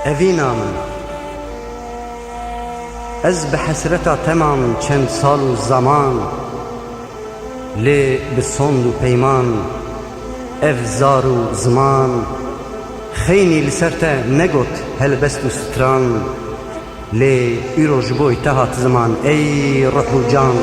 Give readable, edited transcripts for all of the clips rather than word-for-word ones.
evîna min ez bi hesreta temam çend sal û zaman lê bi sond û peyman ev zar û ziman xeynî li ser te negot helbest û stran lê îro ji bo te hat ziman ey ruh û can.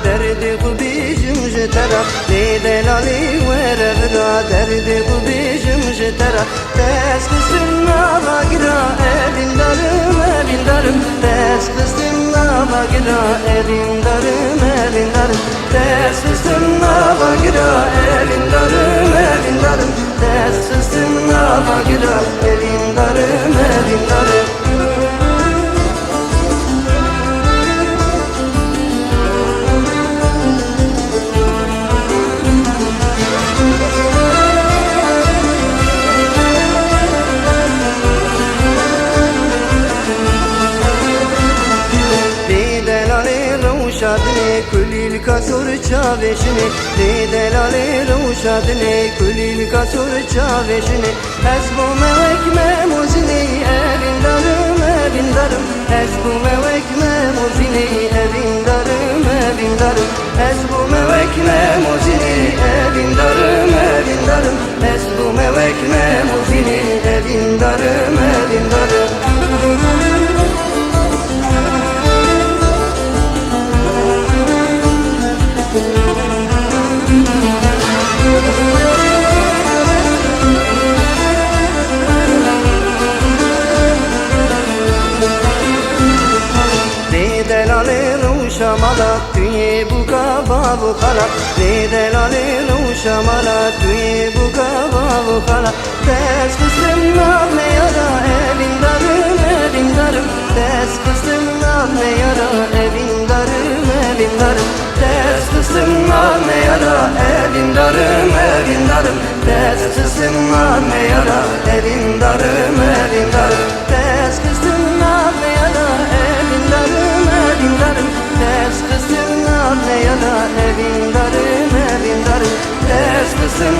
Derdi kubijim jetara, ne delali wera vela. Derdi kubijim jetara, ters kısım nava gira, evindarım evindarım. Ters kısım nava gira, evindarım evindarım. Ters kısım nava gira, evindarım evindarım. Ters kısım nava gira, evindarım evindarım. Kulil kasur çaveşini delale roşadne kulil kasur çaveşini ez bu mevek memuzini evindarım evindarım ez bu mevek memuzini evindarım evindarım ez bu mevek memuzini evindarım evindarım ez bu mevek memuzini evindarım evindarım. Şamala tüye bu kaba bu kala ne delale no şamala tüye bu kaba bu kala ters kısım ne yara evindarım evindarım ters kısım ne yara evindarım evindarım ters kısım ne yara evindarım evindarım ters kısım ne yara evindarım evindarım ters kısım ne yara evindarım evindarım ters kısım ne yara evindarım evindarım ters kısım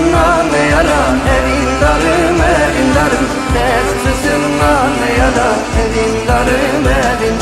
ne yara evindarım evindarım ters kısım ne yara evindarım evindarım